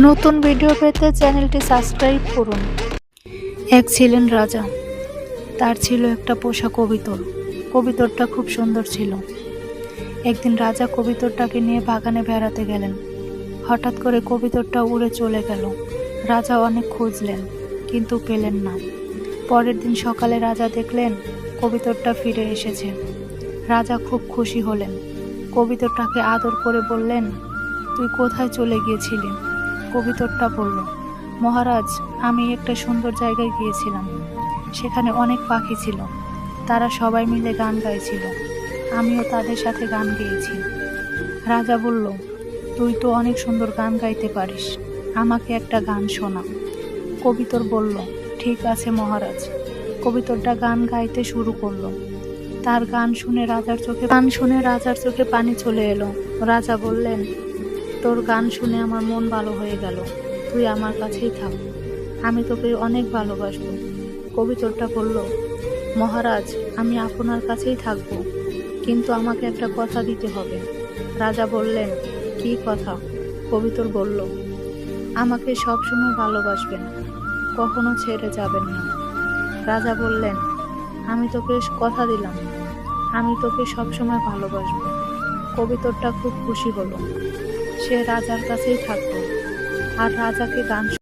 নতুন ভিডিও পেতে চ্যানেলটি সাবস্ক্রাইব করুন। এক ছিলেন রাজা, তার ছিল একটা পোষা কবিতর। কবিতরটা খুব সুন্দর ছিল। একদিন রাজা কবিতরটাকে নিয়ে বাগানে বেড়াতে গেলেন। হঠাৎ করে কবিতরটা উড়ে চলে গেল। রাজা অনেক খুঁজলেন, কিন্তু পেলেন না। পরের দিন সকালে রাজা দেখলেন কবিতরটা ফিরে এসেছে। রাজা খুব খুশি হলেন। কবিতরটাকে আদর করে বললেন, তুই কোথায় চলে গিয়েছিলি? কবিতরটা বলল, মহারাজ, আমি একটা সুন্দর জায়গায় গিয়েছিলাম। সেখানে অনেক পাখি ছিল, তারা সবাই মিলে গান গাইছিল। আমিও তাদের সাথে গান গেয়েছি। রাজা বলল, তুই তো অনেক সুন্দর গান গাইতে পারিস, আমাকে একটা গান শোনা। কবিতর বলল, ঠিক আছে মহারাজ। কবিতরটা গান গাইতে শুরু করলো। তার গান শুনে রাজার চোখে পানি চলে এলো। রাজা বললেন, তোর গান শুনে আমার মন ভালো হয়ে গেল, তুই আমার কাছেই থাক, আমি তোকে অনেক ভালোবাসবো। কবিতরটা বলল, মহারাজ, আমি আপনার কাছেই থাকবো, কিন্তু আমাকে একটা কথা দিতে হবে। রাজা বললেন, কি কথা? কবিতর বলল, আমাকে সবসময় ভালোবাসবেন, কখনো ছেড়ে যাবেন না। রাজা বললেন, আমি তোকে কথা দিলাম, আমি তোকে সবসময় ভালোবাসবো। কবিতরটা খুব খুশি হলো। সে রাজার কাছেই থাকতো আর রাজাকে গান